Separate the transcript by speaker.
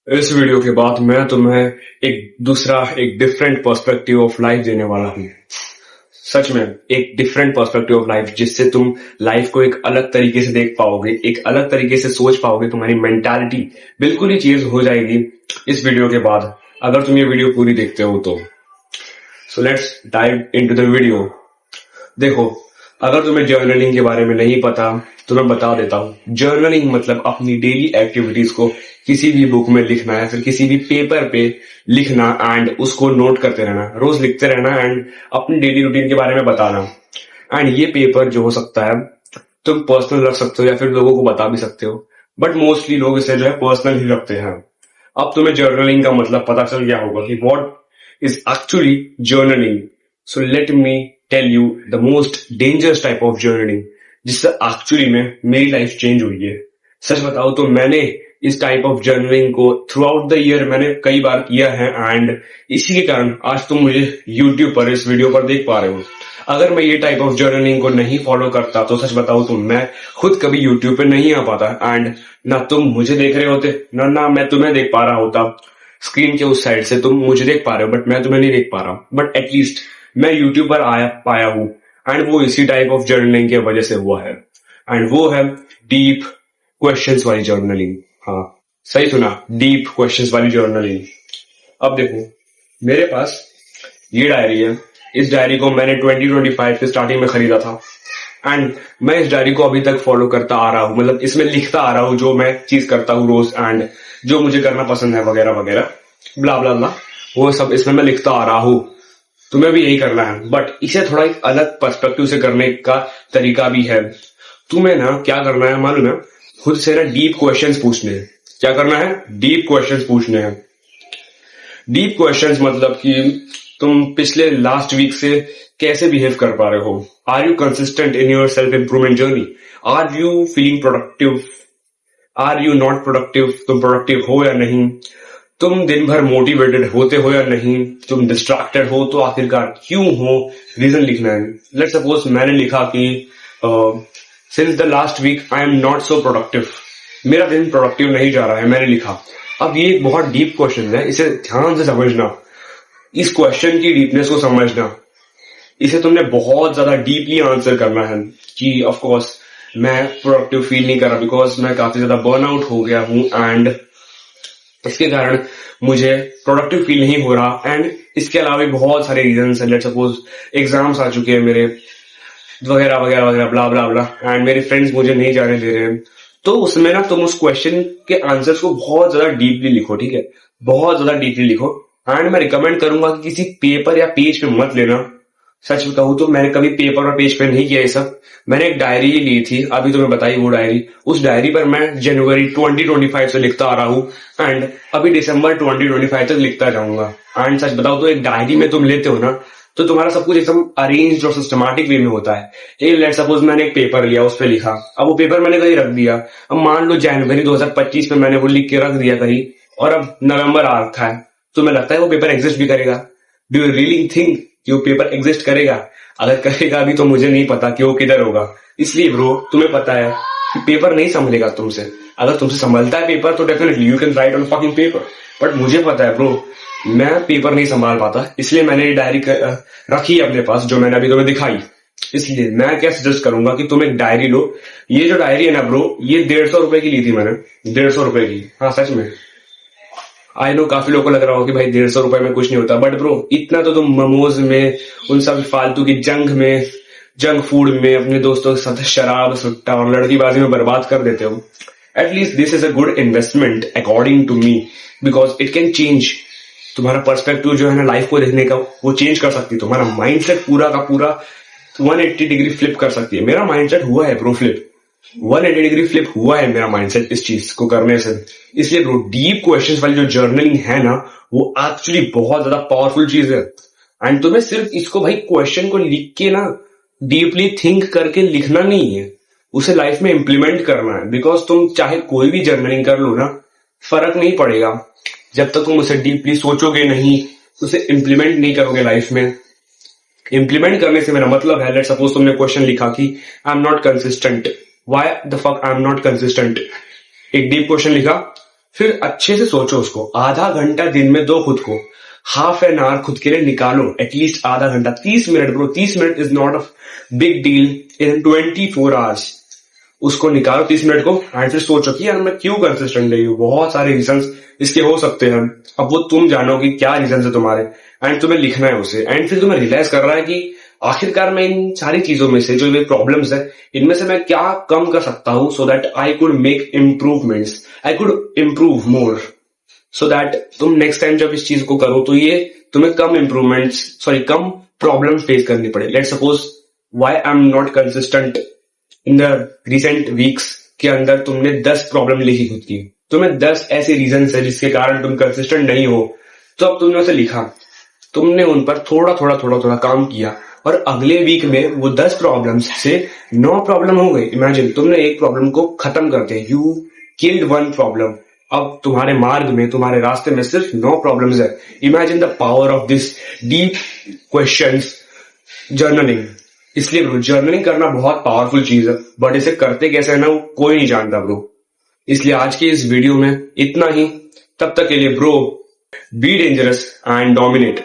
Speaker 1: इस वीडियो के बाद मैं तुम्हें एक डिफरेंट पर्सपेक्टिव ऑफ लाइफ देने वाला हूँ। सच में एक डिफरेंट पर्सपेक्टिव ऑफ लाइफ, जिससे तुम लाइफ को एक अलग तरीके से देख पाओगे, एक अलग तरीके से सोच पाओगे। तुम्हारी मेंटालिटी बिल्कुल ही चेंज हो जाएगी इस वीडियो के बाद, अगर तुम ये वीडियो पूरी देखते हो तो। So let's dive into the video. देखो, अगर तुम्हें जर्नलिंग के बारे में नहीं पता तो मैं बता देता हूँ। जर्नलिंग मतलब अपनी डेली एक्टिविटीज को किसी भी बुक में लिखना या फिर किसी भी पेपर पे लिखना एंड उसको नोट करते रहना, रोज लिखते रहना एंड अपनी डेली रूटीन के बारे में बताना। एंड ये पेपर जो हो सकता है तुम पर्सनल रख सकते हो या फिर लोगों को बता भी सकते हो, बट मोस्टली लोग इसे जो है पर्सनल ही रखते हैं। अब तुम्हें जर्नलिंग का मतलब पता चल गया होगा कि what is actually journaling. So let me tell you the most dangerous type of journaling, जिससे एक्चुअली में मेरी लाइफ चेंज हुई है। सच बताओ तो मैंने इस टाइप ऑफ जर्नलिंग को थ्रू आउट द ईयर मैंने कई बार किया है एंड इसी के कारण आज तुम मुझे YouTube पर इस वीडियो पर देख पा रहे हो। अगर मैं ये टाइप ऑफ जर्नलिंग को नहीं फॉलो करता तो सच बताऊं तो मैं खुद कभी YouTube पे नहीं आ पाता एंड ना तुम मुझे देख रहे होते ना मैं तुम्हें देख पा रहा होता। स्क्रीन के उस साइड से तुम मुझे देख पा रहे हो बट मैं तुम्हें नहीं देख पा रहा, बट एटलीस्ट मैं YouTube पर आया पाया हूँ एंड वो इसी टाइप ऑफ जर्नलिंग की वजह से हुआ है एंड वो है डीप क्वेश्चंस वाली जर्नलिंग। हाँ, सही सुना, डीप क्वेश्चंस वाली जर्नलिंग। अब देखो, मेरे पास ये डायरी है। इस डायरी को मैंने 2025 के स्टार्टिंग में खरीदा था एंड मैं इस डायरी को अभी तक फॉलो करता आ रहा हूँ। मतलब इसमें लिखता आ रहा हूँ जो मैं चीज करता हूँ रोज एंड जो मुझे करना पसंद है वगैरह वगैरह, ब्ला ब्ला ब्ला, वो सब इसमें मैं लिखता आ रहा हूँ। तुम्हें भी यही करना है, बट इसे थोड़ा एक अलग पर्सपेक्टिव से करने का तरीका भी है। तुम्हें ना क्या करना है मालूम है? खुद से ना डीप क्वेश्चंस पूछने हैं। क्या करना है? डीप क्वेश्चंस पूछने हैं। डीप क्वेश्चंस मतलब कि तुम पिछले लास्ट वीक से कैसे बिहेव कर पा रहे हो। Are you consistent in your self improvement journey? Are you feeling productive? Are you not productive? तुम प्रोडक्टिव हो या नहीं? तुम दिन भर मोटिवेटेड होते हो या नहीं? तुम डिस्ट्रैक्टेड हो तो आखिरकार क्यों हो? रीजन लिखना है। लेट्स सपोज मैंने लिखा कि since the last week I am not so productive. मेरा दिन प्रोडक्टिव नहीं जा रहा है, मैंने लिखा। अब ये एक बहुत डीप क्वेश्चन है, इसे ध्यान से समझना, इस क्वेश्चन की डीपनेस को समझना। इसे तुमने बहुत ज्यादा डीपली आंसर करना है कि ऑफ कोर्स मैं प्रोडक्टिव फील नहीं कर रहा बिकॉज मैं काफी ज्यादा बर्नआउट हो गया हूं एंड इसके कारण मुझे प्रोडक्टिव फील नहीं हो रहा एंड इसके अलावा भी बहुत सारे रीजंस हैं। लेट्स सपोज एग्जाम्स आ चुके हैं मेरे वगैरह वगैरह वगैरह, ब्ला ब्ला ब्ला, एंड मेरे फ्रेंड्स मुझे नहीं जाने दे रहे हैं। तो उसमें ना तुम उस क्वेश्चन के आंसर्स को बहुत ज्यादा डीपली लिखो, ठीक है? बहुत ज्यादा डीपली लिखो एंड मैं रिकमेंड करूंगा कि किसी पेपर या पेज पे मत लेना। सच बताऊं तो मैंने कभी पेपर और पेज पे नहीं किया ये सब। मैंने एक डायरी ही ली थी, अभी तुम्हें बताई वो डायरी। उस डायरी पर मैं जनवरी 2025 से लिखता आ रहा हूँ एंड अभी दिसंबर 2025 तक लिखता जाऊंगा। एंड सच बताओ तो एक डायरी में तुम लेते हो ना तो तुम्हारा सब कुछ एकदम अरेंज और सिस्टमैटिक वे में होता है। एक लेट सपोज मैंने एक पेपर लिया, उस पर लिखा, अब वो पेपर मैंने कहीं रख दिया। अब मान लो जनवरी 2025 में मैंने वो लिख के रख दिया कहीं और अब नवंबर आ रखा है, तुम्हें लगता है वो पेपर एग्जिस्ट भी करेगा? डू यू रियली थिंक कि वो पेपर एग्जिस्ट करेगा? अगर करेगा भी तो मुझे नहीं पता कि वो किधर होगा। इसलिए ब्रो, तुम्हें पता है कि पेपर नहीं संभलेगा तुमसे। अगर तुमसे संभलता है पेपर तो definitely you can write on fucking paper, but मुझे पता है ब्रो मैं पेपर नहीं संभाल पाता, इसलिए मैंने ये डायरी रखी है अपने पास जो मैंने अभी तुम्हें दिखाई। इसलिए मैं क्या सजेस्ट करूंगा कि तुम एक डायरी लो। ये जो डायरी है ना ब्रो, ये 150 रुपए की ली थी मैंने, 150 रुपए की। हाँ सच में, आई नो काफी लोगों को लग रहा हो कि भाई 150 रुपए में कुछ नहीं होता, बट ब्रो इतना तो तुम मोमोज में, उन सब फालतू की जंक फूड में, अपने दोस्तों के साथ शराब सुट्टा और लड़कीबाजी में बर्बाद कर देते हो। At least this is a good investment according to me because it can change तुम्हारा पर्सपेक्टिव जो है ना लाइफ को देखने का, वो चेंज कर सकती है। तुम्हारा माइंडसेट पूरा का पूरा 180 डिग्री फ्लिप कर सकती है। मेरा माइंडसेट हुआ है ब्रो फ्लिप, 180 डिग्री फ्लिप हुआ है मेरा माइंडसेट इस चीज को करने से। इसलिए ब्रो डीप क्वेश्चंस वाली जो जर्नलिंग है ना, वो एक्चुअली बहुत ज्यादा पावरफुल चीज है एंड तुम्हें सिर्फ इसको भाई क्वेश्चन को लिख के ना डीपली थिंक करके लिखना नहीं है, उसे लाइफ में इंप्लीमेंट करना है। बिकॉज तुम चाहे कोई भी जर्नलिंग कर लो ना, फर्क नहीं पड़ेगा जब तक तुम उसे डीपली सोचोगे नहीं, उसे इंप्लीमेंट नहीं करोगे लाइफ में। इंप्लीमेंट करने से मेरा मतलब है, लेट्स सपोज तुमने क्वेश्चन लिखा कि आई am not consistent, why the fuck I am not consistent. एक डीप क्वेश्चन लिखा, फिर अच्छे से सोचो उसको, आधा घंटा दिन में दो खुद को, हाफ एन आवर खुद के लिए निकालो, एटलीस्ट आधा घंटा, 30 minute bro, 30 minute is not a big deal in 24 hours. उसको निकालो 30 मिनट को एंड फिर सोचो कि यार मैं क्यों कंसिस्टेंट नहीं हूँ, बहुत सारे रीजंस इसके हो सकते हैं। अब वो तुम जानो कि क्या रीजन है तुम्हारे, एंड तुम्हें लिखना है उसे, एंड फिर तुम्हें रियलाइज कर रहा है कि आखिरकार मैं इन सारी चीजों में से जो ये प्रॉब्लम्स है, इनमें से मैं क्या कम कर सकता हूँ so that I could make improvements, I could improve more, so that तुम नेक्स्ट टाइम जब इस चीज को करो तो ये तुम्हें कम प्रॉब्लम फेस करनी पड़े। Let suppose why I am not consistent in the recent weeks के अंदर तुमने 10 प्रॉब्लम लिखी खुद की, तुम्हें 10 ऐसे रीजन है जिसके कारण तुम कंसिस्टेंट नहीं हो, तो अब तुमने उसे लिखा, तुमने उन पर थोड़ा काम किया, और अगले वीक में वो 10 प्रॉब्लम्स से 9 प्रॉब्लम हो गई। इमेजिन तुमने एक प्रॉब्लम को खत्म कर दिया, यू किल्ड वन प्रॉब्लम। अब तुम्हारे मार्ग में, तुम्हारे रास्ते में सिर्फ 9 प्रॉब्लम्स है। Imagine the power of this deep questions, journaling. इसलिए ब्रो जर्नलिंग करना बहुत पावरफुल चीज है, बट इसे करते कैसे है ना वो कोई नहीं जानता ब्रो। इसलिए आज के इस वीडियो में इतना ही। तब तक के लिए bro be dangerous and dominate.